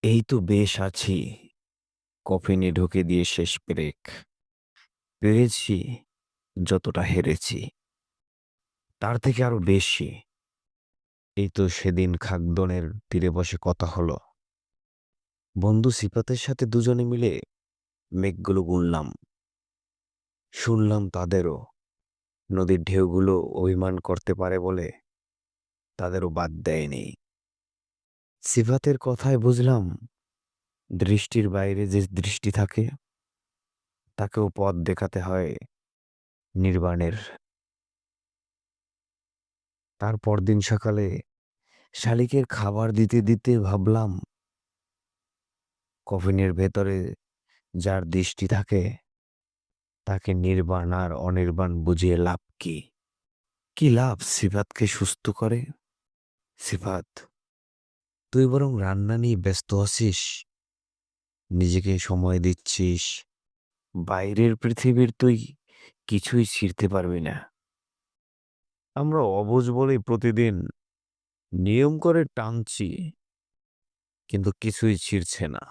এই তো বেশ আছি। কফিনে ঢুকে দিয়ে শেষ পেরেক। পেরেছি যতটা হেরেছি, তার থেকে আরো বেশি। এই তো সেদিন খাগদনের তীরে বসে কথা হলো। বন্ধু সিফাতের সাথে দুজনে মিলে মেঘগুলো গুনলাম। শুনলাম তাদেরও নদীর ঢেউগুলো অভিমান করতে পারে বলে তাদেরও বাদ দেয়নি। সিফাতের কথায় বুঝলাম দৃষ্টির বাইরে যে দৃষ্টি থাকে তাকেও পথ দেখাতে হয় নির্বাণের। তার পরদিন সকালে শালিকের খাবার দিতে দিতে ভাবলাম, কফিনের ভেতরে যার দৃষ্টি থাকে তাকে নির্বাণ আর অনির্বাণ বুঝিয়ে লাভ কি? কি লাভ সিফাতকে সুস্থ করে? সিফাত, তুই বরং রান্না নিয়ে ব্যস্ত আছিস, নিজেকে সময় দিচ্ছিস। বাইরের পৃথিবীর তুই কিছুই ছিঁড়তে পারবি না। আমরা অবুঝ বলেই প্রতিদিন নিয়ম করে টানছি, কিন্তু কিছুই ছিঁড়ছে না।